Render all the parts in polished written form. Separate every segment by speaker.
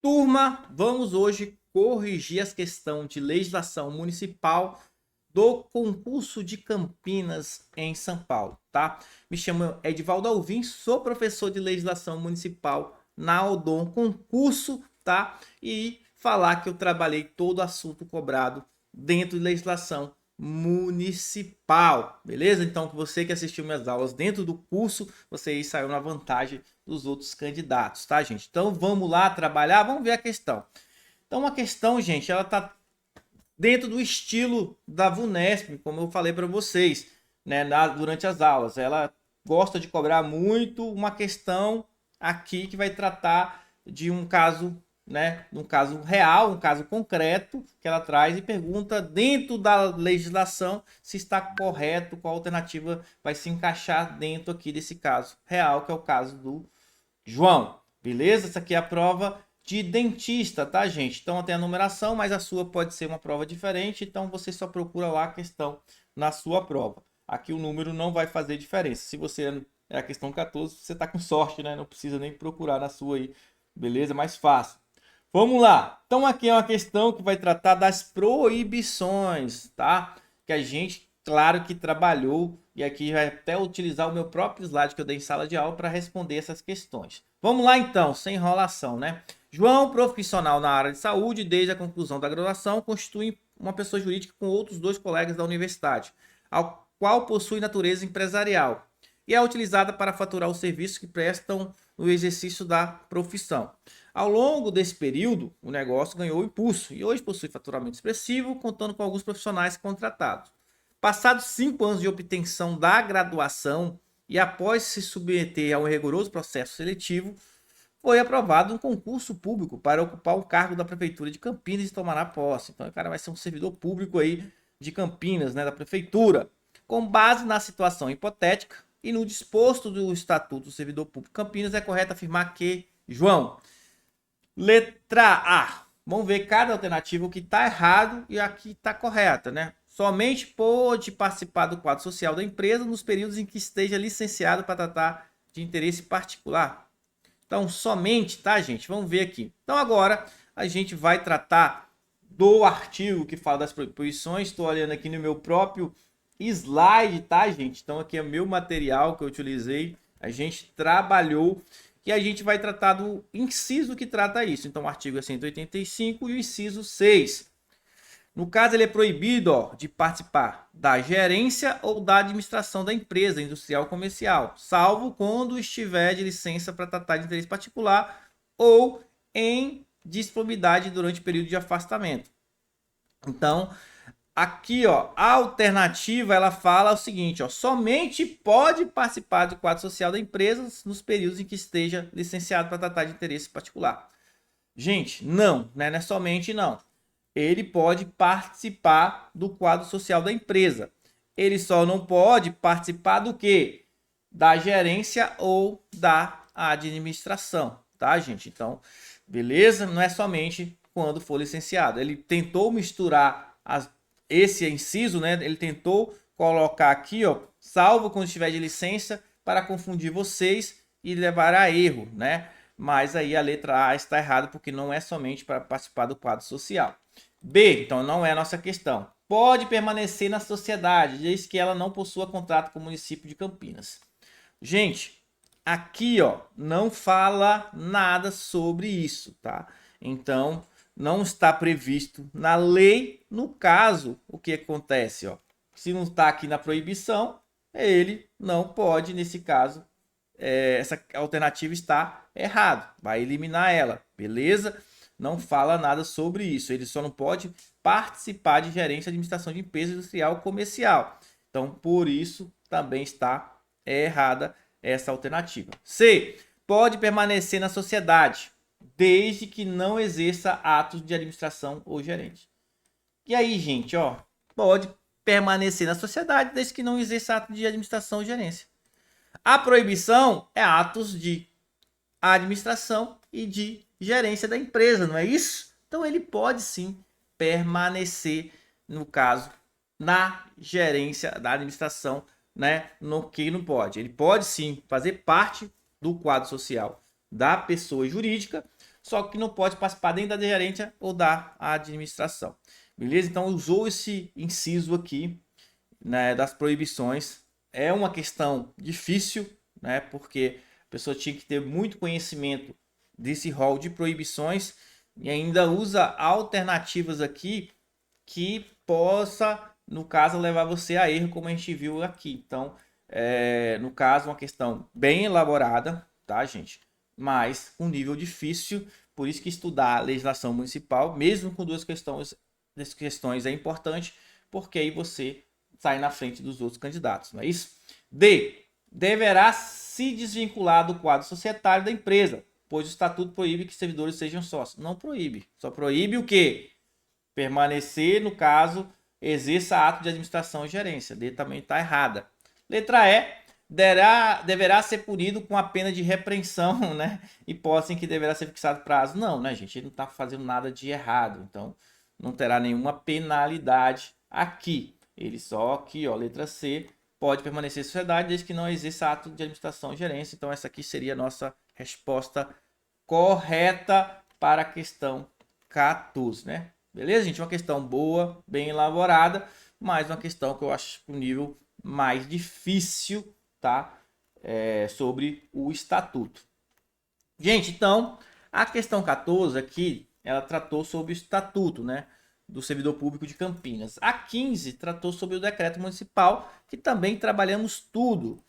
Speaker 1: Turma, vamos hoje corrigir as questões de legislação municipal do concurso de Campinas em São Paulo, tá? Me chamo Edivaldo Alvim, sou professor de legislação municipal na Odon Concurso, tá? E falar que eu trabalhei todo o assunto cobrado dentro de legislação municipal, beleza? Então, você que assistiu minhas aulas dentro do curso, você aí saiu na vantagem dos outros candidatos, tá, gente? Então, vamos lá trabalhar, vamos ver a questão. Então, a questão, gente, ela tá dentro do estilo da VUNESP, como eu falei para vocês, né, durante as aulas. Ela gosta de cobrar muito uma questão aqui que vai tratar de um caso, né, um caso real, um caso concreto que ela traz e pergunta dentro da legislação se está correto, qual alternativa vai se encaixar dentro aqui desse caso real, que é o caso do João. Beleza? Essa aqui é a prova de dentista, tá, gente? Então tem a numeração, mas a sua pode ser uma prova diferente, então você só procura lá a questão na sua prova. Aqui o número não vai fazer diferença. Se você é a questão 14, você tá com sorte, né? Não precisa nem procurar na sua aí, beleza? Mais fácil. Vamos lá. Então aqui é uma questão que vai tratar das proibições, tá? Que a gente, claro que trabalhou e aqui vai até utilizar o meu próprio slide que eu dei em sala de aula para responder essas questões. Vamos lá então, sem enrolação, né? João, profissional na área de saúde, desde a conclusão da graduação, constitui uma pessoa jurídica com outros dois colegas da universidade, ao qual possui natureza empresarial e é utilizada para faturar os serviços que prestam no exercício da profissão. Ao longo desse período, o negócio ganhou impulso e hoje possui faturamento expressivo, contando com alguns profissionais contratados. Passados 5 anos de obtenção da graduação e após se submeter a um rigoroso processo seletivo, foi aprovado um concurso público para ocupar o cargo da prefeitura de Campinas e tomará posse. Então o cara vai ser um servidor público aí de Campinas, né, da prefeitura. Com base na situação hipotética e no disposto do Estatuto do Servidor Público de Campinas, é correto afirmar que, João, letra A. Vamos ver cada alternativa, o que está errado e aqui está correta, né? Somente pode participar do quadro social da empresa nos períodos em que esteja licenciado para tratar de interesse particular. Então, somente, tá, gente? Vamos ver aqui. Então, agora a gente vai tratar do artigo que fala das proibições. Estou olhando aqui no meu próprio slide, tá, gente? Então, aqui é o meu material que eu utilizei. A gente trabalhou e a gente vai tratar do inciso que trata isso. Então, o artigo é 185 e o inciso 6. No caso, ele é proibido, de participar da gerência ou da administração da empresa industrial ou comercial, salvo quando estiver de licença para tratar de interesse particular ou em disponibilidade durante o período de afastamento. Então, aqui, a alternativa, ela fala o seguinte, somente pode participar do quadro social da empresa nos períodos em que esteja licenciado para tratar de interesse particular. Gente, não, né? Não é somente não. Ele pode participar do quadro social da empresa. Ele só não pode participar do quê? Da gerência ou da administração, tá, gente? Então, beleza? Não é somente quando for licenciado. Ele tentou misturar esse inciso, né? Ele tentou colocar aqui, salvo quando estiver de licença, para confundir vocês e levar a erro, né? Mas aí a letra A está errada porque não é somente para participar do quadro social. B, então não é a nossa questão. Pode permanecer na sociedade, desde que ela não possua contrato com o município de Campinas. Gente, aqui, não fala nada sobre isso, tá? Então, não está previsto na lei. No caso, o que acontece, se não está aqui na proibição, ele não pode, nesse caso, essa alternativa está errada. Vai eliminar ela, beleza? Não fala nada sobre isso. Ele só não pode participar de gerência e administração de empresa industrial ou comercial. Então, por isso, também está errada essa alternativa. C. Pode permanecer na sociedade, desde que não exerça atos de administração ou gerente. E aí, gente, pode permanecer na sociedade, desde que não exerça atos de administração ou gerência. A proibição é atos de administração e de gerência da empresa, não é isso? Então ele pode sim permanecer, no caso, na gerência da administração, né? No que não pode. Ele pode sim fazer parte do quadro social da pessoa jurídica, só que não pode participar nem da gerência ou da administração. Beleza? Então usou esse inciso aqui, né, das proibições. É uma questão difícil, né, porque a pessoa tinha que ter muito conhecimento desse rol de proibições e ainda usa alternativas aqui que possa, no caso, levar você a erro, como a gente viu aqui. Então, no caso, uma questão bem elaborada, tá, gente? Mas um nível difícil, por isso que estudar a legislação municipal, mesmo com duas questões é importante, porque aí você sai na frente dos outros candidatos, não é isso? D. Deverá se desvincular do quadro societário da empresa, pois o estatuto proíbe que servidores sejam sócios. Não proíbe. Só proíbe o quê? Permanecer, no caso, exerça ato de administração e gerência. D também está errada. Letra E. Deverá ser punido com a pena de repreensão, né? Hipótese em que deverá ser fixado prazo. Não, né, gente? Ele não está fazendo nada de errado. Então, não terá nenhuma penalidade aqui. Ele só aqui, ó, letra C, pode permanecer em sociedade desde que não exerça ato de administração e gerência. Então, essa aqui seria a nossa resposta correta para a questão 14, né? Beleza, gente? Uma questão boa, bem elaborada, mas uma questão que eu acho um nível mais difícil, tá? Sobre o estatuto. Gente, então, a questão 14 aqui, ela tratou sobre o estatuto, né? Do servidor público de Campinas. A 15 tratou sobre o decreto municipal, que também trabalhamos tudo.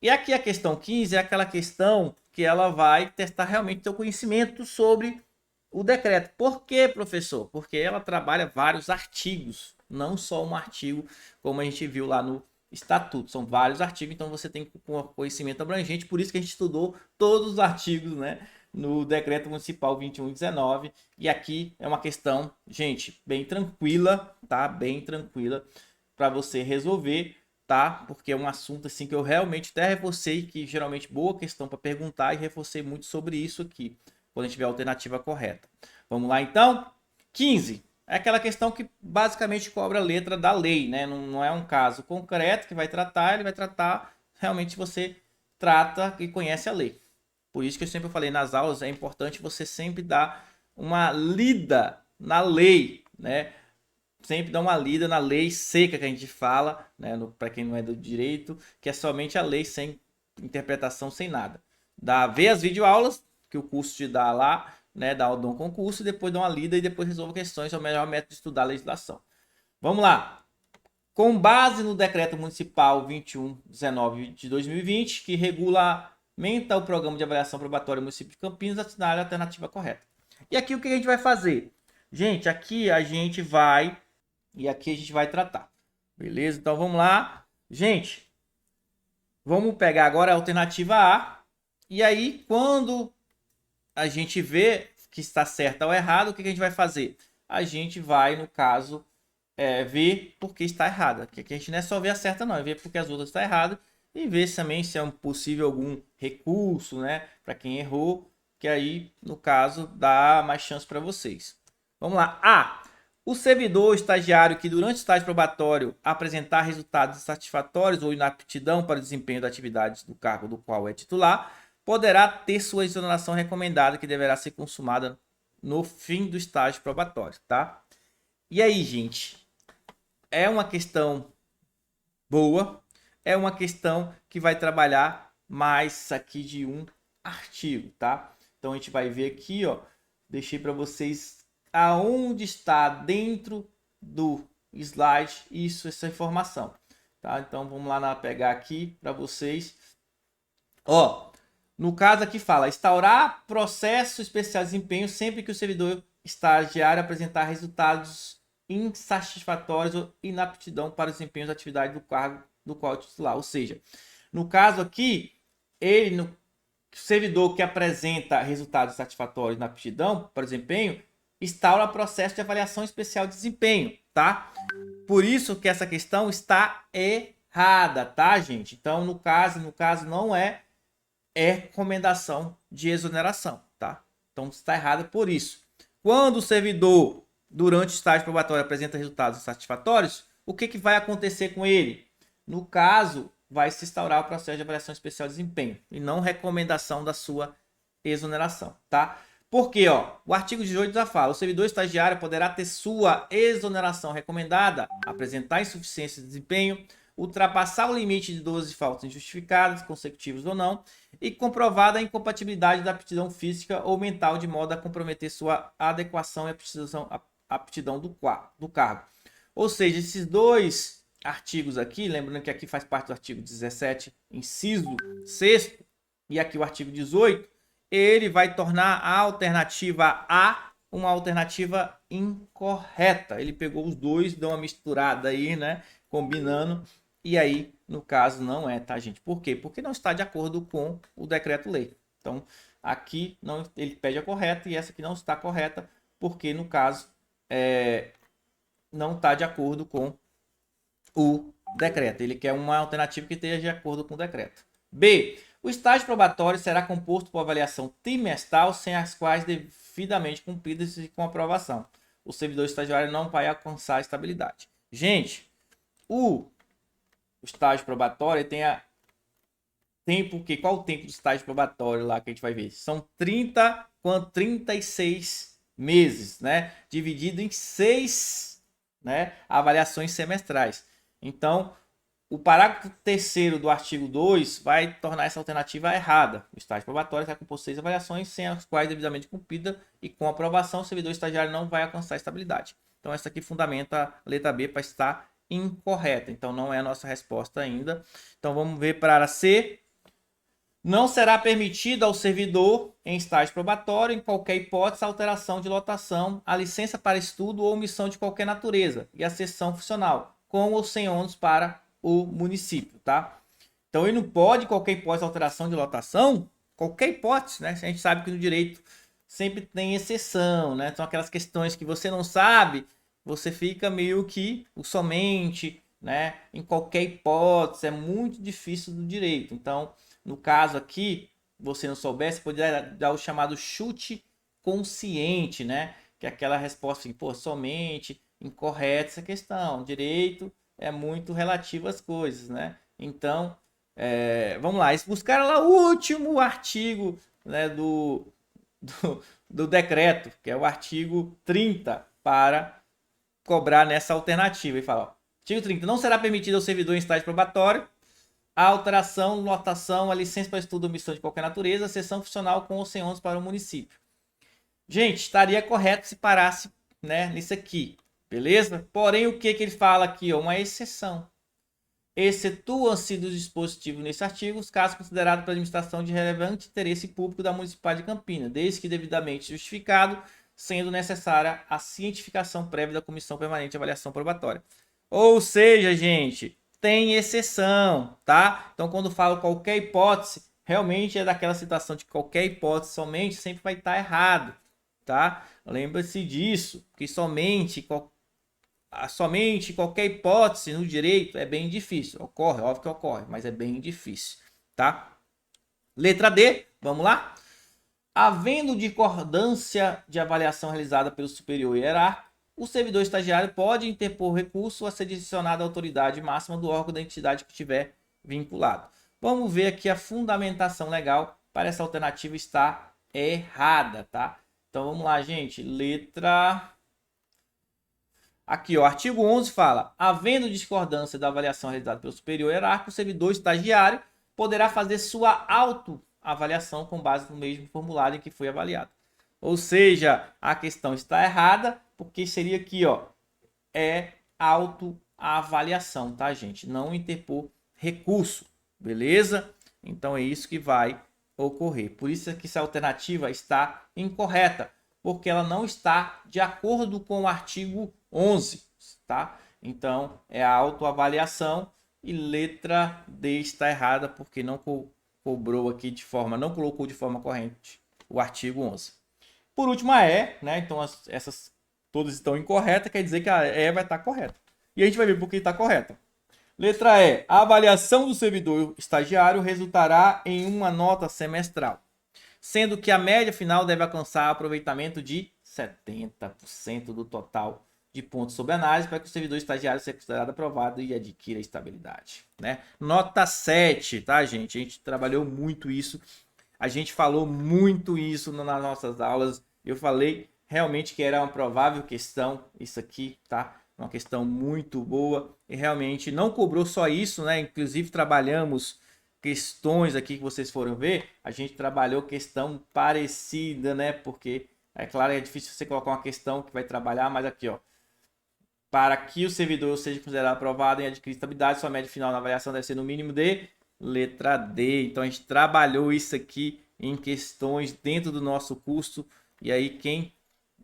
Speaker 1: E aqui a questão 15 é aquela questão que ela vai testar realmente teu conhecimento sobre o decreto. Por quê, professor? Porque ela trabalha vários artigos, não só um artigo, como a gente viu lá no estatuto. São vários artigos, então você tem conhecimento abrangente, por isso que a gente estudou todos os artigos, né, no decreto municipal 2119. E aqui é uma questão, gente, bem tranquila, tá? Bem tranquila para você resolver, tá? Porque é um assunto assim que eu realmente até reforcei, que geralmente boa questão para perguntar, e reforcei muito sobre isso aqui, quando a gente tiver a alternativa correta. Vamos lá então? 15. É aquela questão que basicamente cobra a letra da lei, né? Não é um caso concreto que vai tratar, ele vai tratar realmente se você trata e conhece a lei. Por isso que eu sempre falei nas aulas, é importante você sempre dar uma lida na lei, né? Sempre dar uma lida na lei seca que a gente fala, né? Para quem não é do direito, que é somente a lei sem interpretação, sem nada. Vê as videoaulas que o curso te dá lá, né? Dá um concurso, depois dá uma lida e depois resolve questões. É o melhor método de estudar a legislação. Vamos lá. Com base no decreto municipal 2119 de 2020, que regulamenta o programa de avaliação probatória do município de Campinas, assinar a alternativa correta. E aqui o que a gente vai fazer? Gente, aqui a gente vai tratar. Beleza? Então vamos lá. Gente, vamos pegar agora a alternativa A. E aí, quando a gente vê que está certa ou errado, o que a gente vai fazer? A gente vai, no caso, ver por que está errada. Porque aqui a gente não é só ver a certa, não. É ver porque as outras estão erradas. E ver também se é possível algum recurso, né? Para quem errou. Que aí, no caso, dá mais chance para vocês. Vamos lá. A. O servidor estagiário que durante o estágio probatório apresentar resultados satisfatórios ou inaptidão para o desempenho das atividades do cargo do qual é titular, poderá ter sua exoneração recomendada, que deverá ser consumada no fim do estágio probatório, tá? E aí, gente, é uma questão boa, é uma questão que vai trabalhar mais aqui de um artigo, tá? Então a gente vai ver aqui, ó, deixei para vocês aonde está dentro do slide essa informação, tá? Então vamos lá pegar aqui para vocês. Ó, no caso aqui fala instaurar processo especial de desempenho sempre que o servidor estagiário apresentar resultados insatisfatórios ou inaptidão para o desempenho da atividade do cargo do qual é titular. Ou seja, no caso aqui, o servidor que apresenta resultados satisfatórios na aptidão para o desempenho instaura processo de avaliação especial de desempenho, tá? Por isso que essa questão está errada, tá, gente? Então, no caso não é recomendação de exoneração, tá? Então, está errada por isso. Quando o servidor, durante o estágio probatório, apresenta resultados satisfatórios, o que vai acontecer com ele? No caso, vai se instaurar o processo de avaliação especial de desempenho e não recomendação da sua exoneração, tá? Porque, ó, o artigo 18 já fala, o servidor estagiário poderá ter sua exoneração recomendada, apresentar insuficiência de desempenho, ultrapassar o limite de 12 faltas injustificadas, consecutivas ou não, e comprovada a incompatibilidade da aptidão física ou mental de modo a comprometer sua adequação e aptidão do cargo. Ou seja, esses dois artigos aqui, lembrando que aqui faz parte do artigo 17, inciso 6º, e aqui o artigo 18, ele vai tornar a alternativa A uma alternativa incorreta. Ele pegou os dois, deu uma misturada aí, né? Combinando. E aí, no caso, não é, tá, gente? Por quê? Porque não está de acordo com o decreto-lei. Então, aqui não, ele pede a correta e essa aqui não está correta, porque, no caso, não está de acordo com o decreto. Ele quer uma alternativa que esteja de acordo com o decreto. B. O estágio probatório será composto por avaliação trimestral, sem as quais devidamente cumpridas e com aprovação. O servidor estagiário não vai alcançar a estabilidade. Gente, o estágio probatório tem tempo que qual o tempo do estágio probatório lá que a gente vai ver? São 36 meses, né? Dividido em 6, né, avaliações semestrais. Então, o parágrafo 3º do artigo 2 vai tornar essa alternativa errada. O estágio probatório será composto de 6 avaliações, sem as quais devidamente cumprida e com aprovação, o servidor estagiário não vai alcançar estabilidade. Então, essa aqui fundamenta a letra B para estar incorreta. Então, não é a nossa resposta ainda. Então, vamos ver para a C. Não será permitida ao servidor, em estágio probatório, em qualquer hipótese, a alteração de lotação, a licença para estudo ou omissão de qualquer natureza e a cessão funcional, com ou sem ônus para o município, tá? Então, ele não pode, qualquer hipótese, alteração de lotação, qualquer hipótese, né? A gente sabe que no direito sempre tem exceção, né? São aquelas questões que você não sabe, você fica meio que o somente, né? Em qualquer hipótese, é muito difícil do direito. Então, no caso aqui, você não soubesse, poderia dar o chamado chute consciente, né? Que é aquela resposta assim, pô, somente, incorreta essa questão. Direito é muito relativo às coisas, né? Então, vamos lá. Eles buscaram lá o último artigo, né, do decreto, que é o artigo 30, para cobrar nessa alternativa. E fala, ó, artigo 30, não será permitido ao servidor em estágio probatório a alteração, lotação, a licença para estudo ou missão de qualquer natureza, a cessão funcional com ou sem ônus para o município. Gente, estaria correto se parasse, né, nisso aqui, beleza? Porém, o que ele fala aqui? Ó, uma exceção. Excetuam-se dos dispositivos nesse artigo os casos considerados pela administração de relevante interesse público da Municipalidade de Campinas, desde que devidamente justificado, sendo necessária a cientificação prévia da Comissão Permanente de Avaliação Probatória. Ou seja, gente, tem exceção, tá? Então, quando falo qualquer hipótese, realmente é daquela situação de qualquer hipótese somente, sempre vai estar errado, tá? Lembra-se disso, que somente qualquer hipótese no direito é bem difícil. Ocorre, óbvio que ocorre, mas é bem difícil, tá? Letra D, vamos lá? Havendo discordância de avaliação realizada pelo superior hierárquico, o servidor estagiário pode interpor recurso a ser direcionado à autoridade máxima do órgão da entidade que estiver vinculado. Vamos ver aqui a fundamentação legal para essa alternativa estar errada, tá? Então vamos lá, gente. Letra... Aqui, o artigo 11 fala, havendo discordância da avaliação realizada pelo superior hierárquico, o servidor estagiário poderá fazer sua autoavaliação com base no mesmo formulário em que foi avaliado. Ou seja, a questão está errada, porque seria aqui, ó, é autoavaliação, tá, gente? Não interpor recurso, beleza? Então é isso que vai ocorrer. Por isso que essa alternativa está incorreta, porque ela não está de acordo com o artigo 11, tá? Então é a autoavaliação e letra D está errada porque não cobrou aqui de forma, não colocou de forma corrente o artigo 11. Por último a E, né? Então essas todas estão incorretas, quer dizer que a E vai estar correta. E a gente vai ver por que está correta. Letra E. A avaliação do servidor estagiário resultará em uma nota semestral, sendo que a média final deve alcançar aproveitamento de 70% do total de pontos sob análise para que o servidor estagiário seja considerado aprovado e adquira estabilidade, né? Nota 7, tá, gente? A gente trabalhou muito isso A gente falou muito isso nas nossas aulas. Eu falei realmente que era uma provável questão, isso aqui, tá? Uma questão muito boa e realmente não cobrou só isso, né? Inclusive trabalhamos questões aqui que vocês foram ver, a gente trabalhou questão parecida, né? Porque é claro, é difícil você colocar uma questão que vai trabalhar, mas aqui, ó, para que o servidor seja considerado aprovado em adquirir estabilidade, sua média final na avaliação deve ser no mínimo de letra D. Então a gente trabalhou isso aqui em questões dentro do nosso curso. E aí quem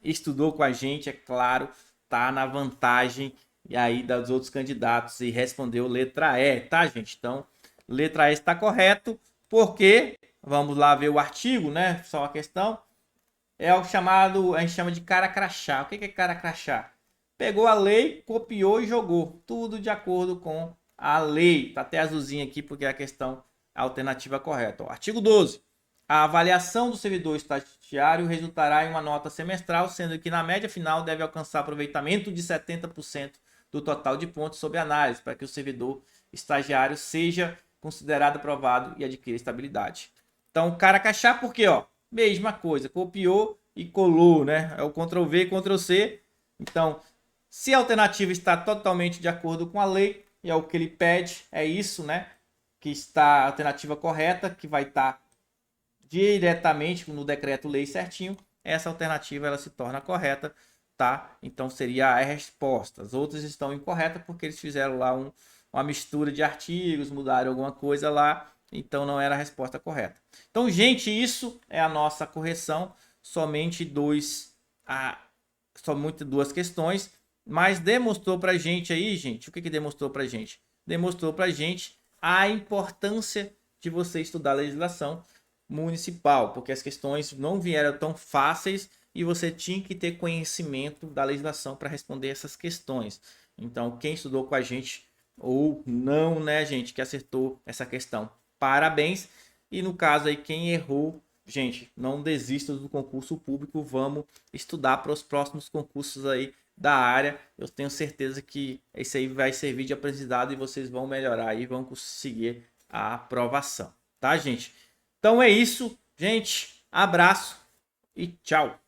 Speaker 1: estudou com a gente, é claro, tá na vantagem e aí dos outros candidatos e respondeu letra E, tá, gente? Então, letra E está correto, porque vamos lá ver o artigo, né? Só uma questão. É o chamado, a gente chama de cara crachá. O que é cara crachá? Pegou a lei, copiou e jogou. Tudo de acordo com a lei. Tá até azulzinho aqui porque é a questão a alternativa correta. Ó, artigo 12. A avaliação do servidor estagiário resultará em uma nota semestral, sendo que na média final deve alcançar aproveitamento de 70% do total de pontos sob análise, para que o servidor estagiário seja considerado aprovado e adquira estabilidade. Então, cara crachá, porque, ó, mesma coisa, copiou e colou, né? É o Ctrl V, Ctrl C. Então, se a alternativa está totalmente de acordo com a lei, e é o que ele pede, é isso, né? Que está a alternativa correta, que vai estar diretamente no decreto-lei certinho, essa alternativa ela se torna correta, tá? Então seria a resposta. As outras estão incorretas porque eles fizeram lá uma mistura de artigos, mudaram alguma coisa lá, então não era a resposta correta. Então, gente, isso é a nossa correção, somente somente duas questões, mas demonstrou pra gente aí, gente, o que demonstrou pra gente? Demonstrou pra gente a importância de você estudar a legislação municipal, porque as questões não vieram tão fáceis e você tinha que ter conhecimento da legislação para responder essas questões. Então, quem estudou com a gente ou não, né, gente, que acertou essa questão, parabéns. E no caso aí, quem errou, gente, não desista do concurso público, vamos estudar para os próximos concursos aí da área. Eu tenho certeza que isso aí vai servir de aprendizado e vocês vão melhorar e vão conseguir a aprovação, tá, gente? Então é isso, gente. Abraço e tchau.